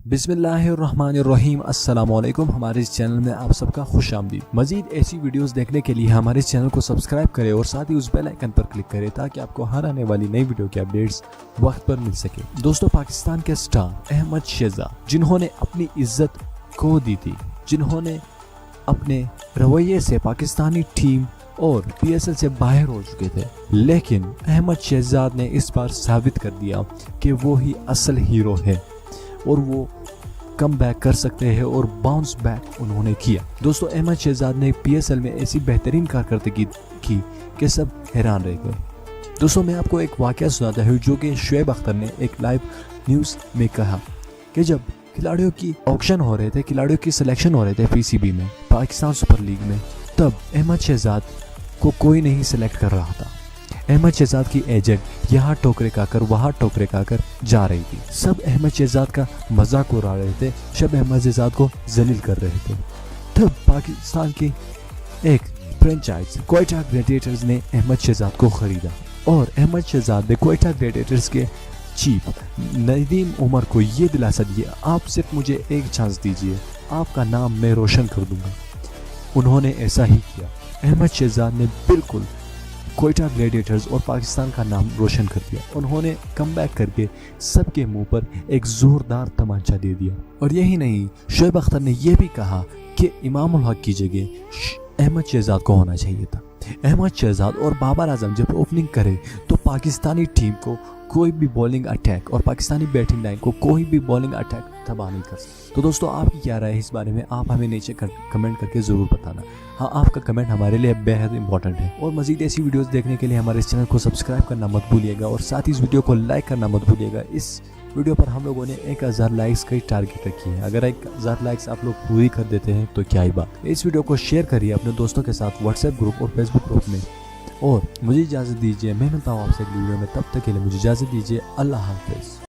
बिस्मिल्लाहिर्रहमानिर्रहीम अस्सलाम वालेकुम। हमारे इस चैनल में आप सबका खुश आमदीद। मजीद ऐसी वीडियोस देखने के लिए हमारे इस चैनल को सब्सक्राइब करें और साथ ही उस बेल आइकन पर क्लिक करें ताकि आपको हर आने वाली नई वीडियो के अपडेट्स वक्त पर मिल सके। दोस्तों, पाकिस्तान के स्टार अहमद शहजाद जिन्होंने अपनी इज्जत खो दी थी, जिन्होंने अपने रवैये से पाकिस्तानी टीम और PSL से बाहर हो चुके थे, लेकिन अहमद शहजाद ने इस बार साबित कर दिया कि वो ही असल हीरो है और वो कम बैक कर सकते हैं और बाउंस बैक उन्होंने किया। दोस्तों, अहमद शहजाद ने PSL में ऐसी बेहतरीन कारकर्दगी की कि सब हैरान रह गए। दोस्तों, मैं आपको एक वाकया सुनाता हूँ जो कि शुएब अख्तर ने एक लाइव न्यूज़ में कहा कि जब खिलाड़ियों की ऑक्शन हो रहे थे, खिलाड़ियों की सिलेक्शन हो रहे थे PCB में, पाकिस्तान सुपर लीग में, तब अहमद शहजाद को कोई नहीं सिलेक्ट कर रहा था। अहमद शहजाद की एजेंट यहाँ टोकरे खाकर वहाँ टोकरे खाकर जा रही थी। सब अहमद शहजाद का मजाक उड़ा रहे थे, सब अहमद शहजाद को जलील कर रहे थे। तब पाकिस्तान की एक फ्रेंचाइज क्वेटा ग्लैडिएटर्स ने अहमद शहजाद को खरीदा और अहमद शहजाद ने क्वेटा ग्लैडिएटर्स के चीफ नदीम उमर को ये दिलासा दिया, आप सिर्फ मुझे एक चांस दीजिए, आपका नाम मैं रोशन कर दूंगा। उन्होंने ऐसा ही किया। अहमद शहजाद ने बिल्कुल क्वेटा ग्लैडिएटर्स और पाकिस्तान का नाम रोशन कर दिया। उन्होंने कमबैक करके सबके मुंह पर एक जोरदार तमाचा दे दिया। और यही नहीं, शुएब अख्तर ने यह भी कहा कि इमामुल हक की जगह अहमद शहजाद को होना चाहिए था। अहमद शहजाद और बाबर आजम जब ओपनिंग करे तो पाकिस्तानी टीम को कोई भी बॉलिंग अटैक और पाकिस्तानी बैटिंग लाइन को कोई भी बॉलिंग अटैक तबाह नहीं कर सकता। तो दोस्तों, आपकी क्या राय है इस बारे में, आप हमें नीचे कमेंट करके ज़रूर बताना। हाँ, आपका कमेंट हमारे लिए बेहद इंपॉर्टेंट है। और मज़ीद ऐसी वीडियोस देखने के लिए हमारे इस चैनल को सब्सक्राइब करना मत भूलिएगा और साथ ही इस वीडियो को लाइक करना मत भूलिएगा। इस वीडियो पर हम लोगों ने 1000 लाइक्स का टारगेट रखी है। अगर 1000 लाइक्स आप लोग पूरी कर देते हैं तो क्या ही बात। इस वीडियो को शेयर करिए अपने दोस्तों के साथ व्हाट्सएप ग्रुप और फेसबुक ग्रुप में। और मुझे इजाज़त दीजिए, मैं मिलता हूँ आपसे अगली वीडियो में। तब तक के लिए मुझे इजाज़त दीजिए। अल्लाह हाफ़िज़।